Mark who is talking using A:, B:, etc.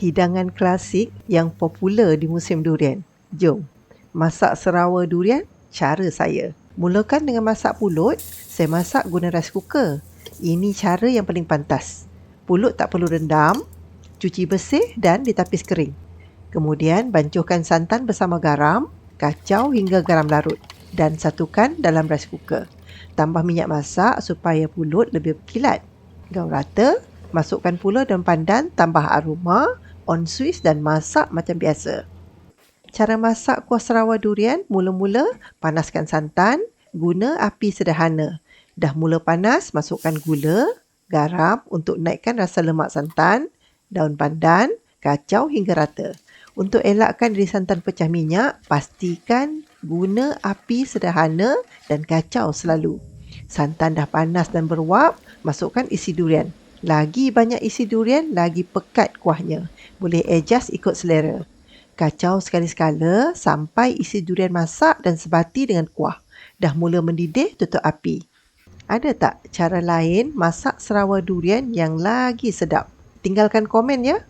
A: hidangan klasik yang popular di musim durian. Jom, masak serawa durian cara saya. Mulakan dengan masak pulut, saya masak guna rice cooker. Ini cara yang paling pantas. Pulut tak perlu rendam, cuci bersih dan ditapis kering. Kemudian bancuhkan santan bersama garam, kacau hingga garam larut dan satukan dalam rice cooker. Tambah minyak masak supaya pulut lebih berkilat. Gaul rata, masukkan pula daun pandan, tambah aroma, on Swiss dan masak macam biasa. Cara masak kuah serawa durian, mula-mula panaskan santan, guna api sederhana. Dah mula panas, masukkan gula, garam untuk naikkan rasa lemak santan, daun pandan, kacau hingga rata. Untuk elakkan diri santan pecah minyak, pastikan guna api sederhana dan kacau selalu. Santan dah panas dan beruap, masukkan isi durian. Lagi banyak isi durian, lagi pekat kuahnya. Boleh adjust ikut selera. Kacau sekali-sekala sampai isi durian masak dan sebati dengan kuah. Dah mula mendidih, tutup api. Ada tak cara lain masak serawa durian yang lagi sedap? Tinggalkan komen ya.